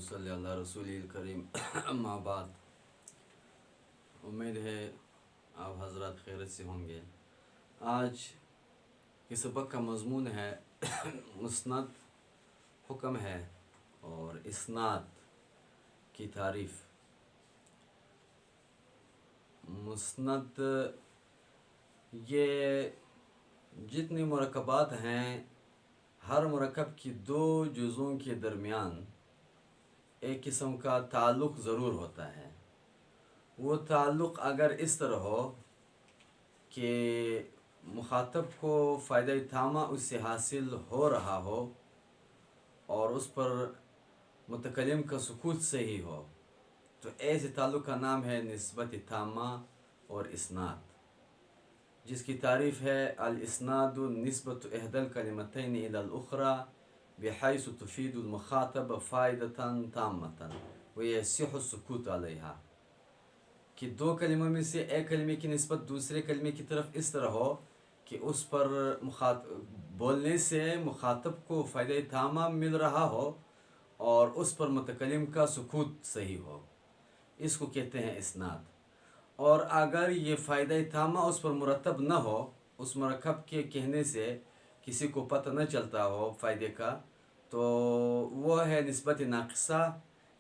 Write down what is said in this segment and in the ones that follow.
صلی اللہ رسول کریم اما بعد، امید ہے آپ حضرات خیریت سے ہوں گے۔ آج کے سبق کا مضمون ہے مسند حکم ہے اور اسناد کی تعریف۔ مسند یہ جتنی مرکبات ہیں، ہر مرکب کی دو جزوں کے درمیان ایک قسم کا تعلق ضرور ہوتا ہے۔ وہ تعلق اگر اس طرح ہو کہ مخاطب کو فائدہ تامہ اس سے حاصل ہو رہا ہو اور اس پر متکلم کا سکوت صحیح ہو، تو ایسے تعلق کا نام ہے نسبت تامہ اور اسناد، جس کی تعریف ہے الاسناد نسبت احدى الكلمتين الى الاخرى بحيث تفيد المخاطب فائدة تامة ويصح السكوت عليها، کہ دو کلموں میں سے ایک کلمے کی نسبت دوسرے کلمے کی طرف اس طرح ہو کہ اس پر بولنے سے مخاطب کو فائدہ تامہ مل رہا ہو اور اس پر متکلم کا سکوت صحیح ہو، اس کو کہتے ہیں اسناد۔ اور اگر یہ فائدہ تامہ اس پر مرتب نہ ہو، اس مرکب کے کہنے سے کسی کو پتہ نہ چلتا ہو فائدے کا، تو وہ ہے نسبت ناقصہ،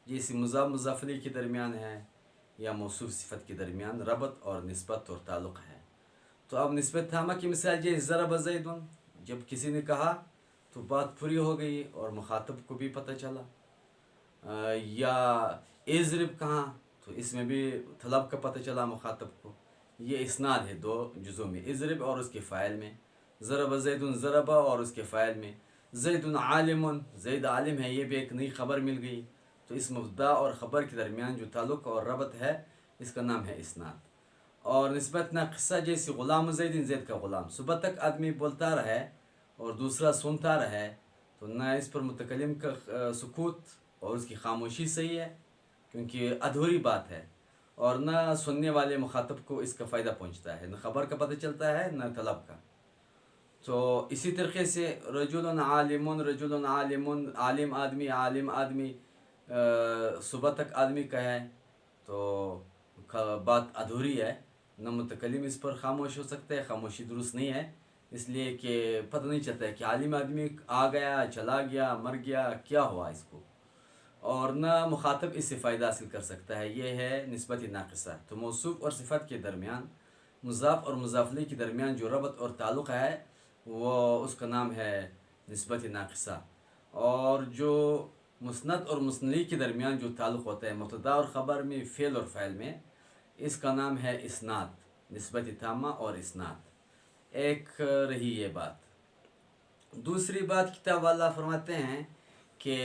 جیسے مضاف مضاف الیہ کے درمیان ہے یا موصوف صفت کے درمیان ربط اور نسبت اور تعلق ہے۔ تو اب نسبت تامہ کی مثال جیسے ضرب زید، جب کسی نے کہا تو بات پوری ہو گئی اور مخاطب کو بھی پتہ چلا، یا اضرب کہاں تو اس میں بھی طلب کا پتہ چلا مخاطب کو۔ یہ اسناد ہے دو جزوں میں، اضرب اور اس کے فاعل میں، ضرب زید ضربہ اور اس کے فاعل میں، زید عالم زید عالم ہے، یہ بھی ایک نئی خبر مل گئی، تو اس مبتدا اور خبر کے درمیان جو تعلق اور ربط ہے اس کا نام ہے اسناد۔ اور نسبت ناقصہ جیسے غلام زید، زید کا غلام، صبح تک آدمی بولتا رہے اور دوسرا سنتا رہے، تو نہ اس پر متکلم کا سکوت اور اس کی خاموشی صحیح ہے کیونکہ ادھوری بات ہے، اور نہ سننے والے مخاطب کو اس کا فائدہ پہنچتا ہے، نہ خبر کا پتہ چلتا ہے نہ طلب کا۔ تو اسی طریقے سے رجل عالم، رجل عالم، عالم آدمی، عالم آدمی، صبح تک آدمی کہے تو بات ادھوری ہے، نہ متکلم اس پر خاموش ہو سکتا ہے، خاموشی درست نہیں ہے، اس لیے کہ پتہ نہیں چلتا ہے کہ عالم آدمی آ گیا، چلا گیا، مر گیا، کیا ہوا اس کو، اور نہ مخاطب اس سے فائدہ حاصل کر سکتا ہے۔ یہ ہے نسبت ناقصہ۔ تو موصوف اور صفت کے درمیان، مضاف اور مضاف الیہ کے درمیان جو ربط اور تعلق ہے وہ اس کا نام ہے نسبت ناقصہ۔ اور جو مسند اور مسندی کے درمیان جو تعلق ہوتا ہے مبتدا اور خبر میں، فعل اور فاعل میں، اس کا نام ہے اسناد، نسبت تامہ اور اسناد۔ ایک رہی یہ بات۔ دوسری بات کتاب والا فرماتے ہیں کہ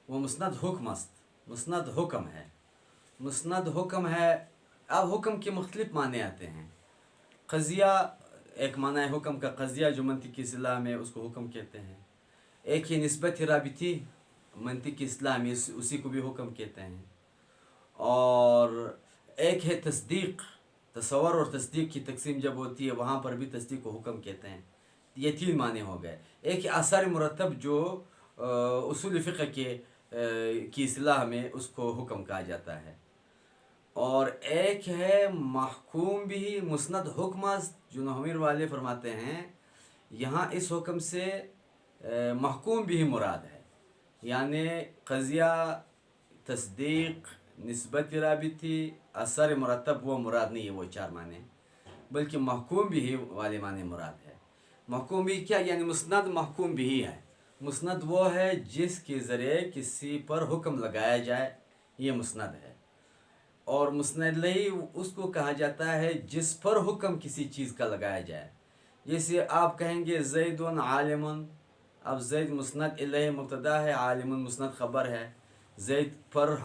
وہ مسند حکم است، مسند حکم ہے، مسند حکم ہے۔ اب حکم کے مختلف معنی آتے ہیں۔ قضیہ ایک معنی ہے حکم کا، قضیہ جو منطقی اصطلاح میں اس کو حکم کہتے ہیں۔ ایک ہی نسبت رابطی، منطقی اصطلاح میں اسی کو بھی حکم کہتے ہیں۔ اور ایک ہے تصدیق، تصور اور تصدیق کی تقسیم جب ہوتی ہے وہاں پر بھی تصدیق کو حکم کہتے ہیں۔ یہ تین معنی ہو گئے۔ ایک آثار مرتب جو اصول فقہ کی اصطلاح میں اس کو حکم کہا جاتا ہے، اور ایک ہے محکوم بھی، مسند حکم است، جو نحویر والے فرماتے ہیں یہاں اس حکم سے محکوم بھی مراد ہے، یعنی قضیہ، تصدیق، نسبت رابطی، اثر مرتب وہ مراد نہیں ہے، وہ چار معنی، بلکہ محکوم بھی والے معنی مراد ہے۔ محکوم بھی کیا؟ یعنی مسند محکوم بھی ہے۔ مسند وہ ہے جس کے ذریعے کسی پر حکم لگایا جائے، یہ مسند ہے۔ اور مسند الیہ اس کو کہا جاتا ہے جس پر حکم کسی چیز کا لگایا جائے۔ جیسے آپ کہیں گے زید عالم، اب زید مسند الیہ مبتدا ہے، عالم مسند خبر ہے، زید پر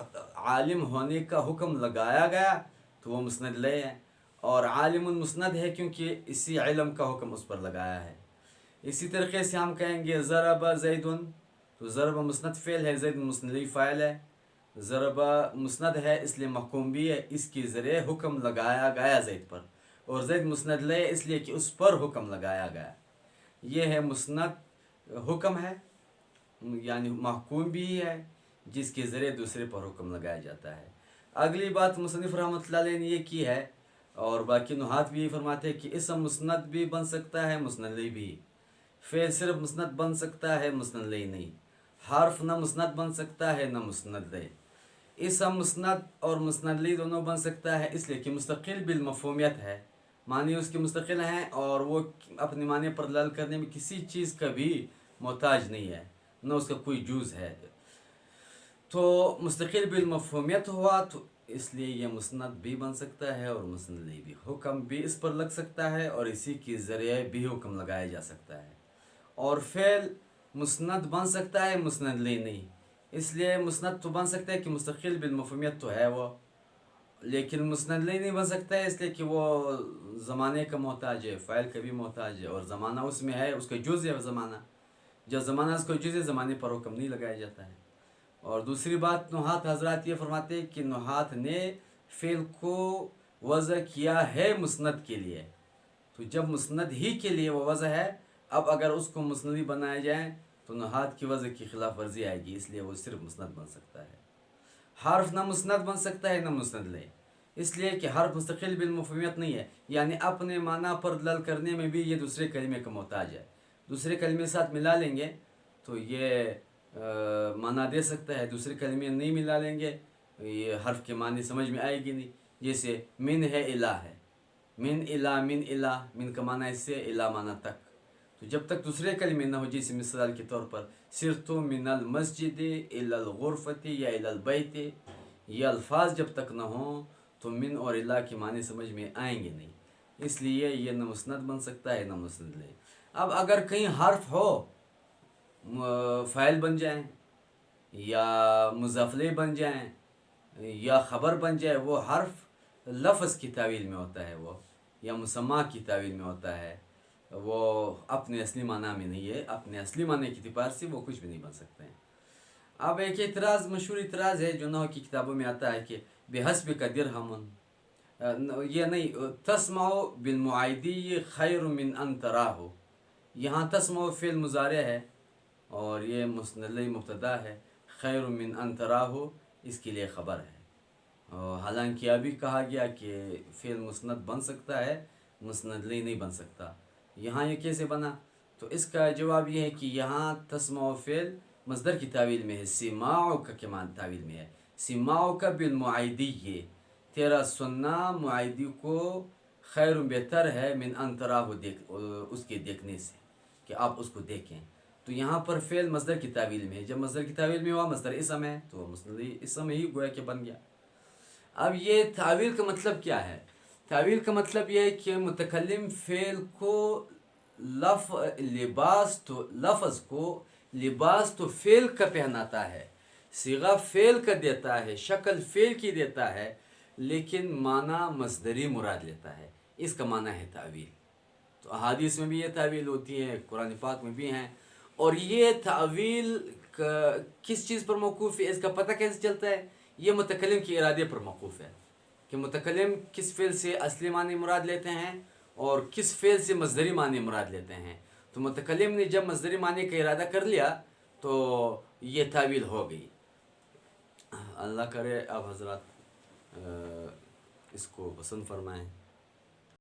عالم ہونے کا حکم لگایا گیا تو وہ مسند الیہ ہے، اور عالم مسند ہے کیونکہ اسی علم کا حکم اس پر لگایا ہے۔ اسی طریقے سے ہم کہیں گے ضرب زید، تو ضرب مسند فعل ہے، زید مسند الیہ فاعل ہے، ضرب مسند ہے اس لیے محکوم بھی ہے، اس کے ذریعے حکم لگایا گیا زید پر، اور زید مسند الیہ اس لیے کہ اس پر حکم لگایا گیا۔ یہ ہے مسند حکم ہے، یعنی محکوم بھی ہے، जिसके ज़रिए दूसरे पर हुक्म लगाया जाता है। अगली बात मुसन्निफ़ रहमतुल्लाह अलैह ने ये की है, और बाकी नुहात भी ये फरमाते हैं कि इसम मुस्नद भी बन सकता है, मुस्नद लई भी। फ़ेल सिर्फ मुस्नद बन सकता है, मुस्नद लई नहीं। हर्फ न मुस्नद बन सकता है, न मुस्नद लई। इसम मुस्नद और मुस्नद लई दोनों बन सकता है, इसलिए कि मुस्तकिल बिल मफ़हूमियत है, मानी उसके मुस्तकिल हैं और वो अपने माने पर दलाल करने में किसी चीज़ का भी मोहताज नहीं है, न उसका कोई जूज़ है। तो मुस्तकिल बिल मफ़हूमियत हुआ, तो इसलिए ये मुस्नद भी बन सकता है और मुस्नद लई भी। हुक्म भी इस पर लग सकता है और इसी के ज़रिए भी हुक्म लगाया जा सकता है। और फ़ेल मुस्नद बन सकता है, मुस्नद लई नहीं। इसलिए मुस्नद तो बन सकता है कि मुस्तकिल बिल मफ़हूमियत तो है वो, लेकिन मुस्नद लई नहीं बन सकता है, इसलिए कि वो ज़माने का मोहताज है, फ़ाइल का भी मोहताज है, और ज़माना उसमें है, उसका जुज़ है ज़माना। जब ज़माना उसका जुज़ है, ज़माने पर हुक्म नहीं लगाया जाता है। और दूसरी बात, नुहात हजरात ये फरमाते हैं कि नुहात ने फ़ेल को वज़ा किया है मुस्नद के लिए, तो जब मुस्नद ही के लिए वो वज़ा है, अब अगर उसको मुस्नदी बनाया जाए तो नुहात की वज़ा की खिलाफ वर्जी आएगी, इसलिए वो सिर्फ मुस्नद बन सकता है। हर्फ न मुस्नद बन सकता है, न मुस्नद ले, इसलिए कि हर्फ मुस्तकिल बिल मफ़हूमियत नहीं है, यानी अपने माना पर दलाल करने में भी ये दूसरे कलिमे का मोहताज है। दूसरे कलिमे साथ मिला लेंगे तो ये माना दे सकता है, दूसरे कलिमे नहीं मिला लेंगे ये हर्फ के मानी समझ में आएगी नहीं। जैसे मिन है, इला है, मिन इला, मिन इला, मिन का माना इससे, इला माना तक। तो जब तक दूसरे कलिमे ना हो, जैसे मिसाल के तौर पर सिरतु मिनल मस्जिद इलल गुरफती या इलल बैत, ये अल्फाज जब तक ना हो तो मिन और इला के माने समझ में आएंगे नहीं, इसलिए ये न मुस्नद बन सकता है, न मुस्नद ले। अब अगर कहीं हर्फ हो, फ़ाइल बन जाएं या मुज़ाफ़ले बन जाएं या ख़बर बन जाए, वो हर्फ लफ्ज़ की तावील में होता है वो, या मुसम्मा की तावील में होता है, वो अपने असली माना में नहीं है, अपने असली माने की एतबार से वो कुछ भी नहीं बन सकते हैं। अब एक इतराज़, मशहूर इतराज़ है जो नहव की किताबों में आता है कि बेहस्ब का दिरहमुन, ये नहीं, तस्माउ बिलमुआइदी खैर मिन अन तराहु। यहाँ तस्माउ फ़िल मुज़ारे है और ये मुस्नद लई मुब्तदा है, खैर मिन अन तराहु इसके लिए ख़बर है। और हालांकि अभी कहा गया कि फ़िल मुस्नद बन सकता है, मुस्नद लई नहीं बन सकता। यहाँ ये कैसे बना? तो इसका जवाब ये है कि यहाँ तस्माउ फ़िल मस्दर की तावील में है, सिमाओ का के मान तावील में है। सिमाओ का बिल मुआइदी, ये तेरा सुनना मुआइदी को खैर बेहतर है मिन अन तराहु, देख उसके देखने से, कि आप उसको देखें। तो यहाँ पर फ़ेल मस्दर की तावील में है, जब मस्दर की तावील में हुआ, मस्दर इसम है, तो मुस्नद इसम ही गोया कि बन गया। अब ये तावील का मतलब क्या है? तावील का मतलब यह है कि मुतकल्लिम फ़ेल को लफ्ज़ को लिबास तो फ़ेल का पहनाता है, सिगा फ़ेल का देता है, शक्ल फ़ेल की देता है, लेकिन माना मस्दरी मुराद लेता है। इसका माना है तावील। तो अहादीस में भी ये तावील होती है, कुरान पाक में भी हैं। और ये तावील किस चीज़ पर मौकूफ़ है, इसका पता कैसे चलता है? ये मुतकल्लिम के इरादे पर मौकूफ़ है कि मुतकल्लिम किस फ़ेल से असली माने मुराद लेते हैं और किस फ़ेल से मस्दरी माने मुराद लेते हैं। तो मुतकल्लिम ने जब मस्दरी माने का इरादा कर लिया तो ये तावील हो गई। अल्लाह करे आप हज़रात इसको पसंद फरमाएँ।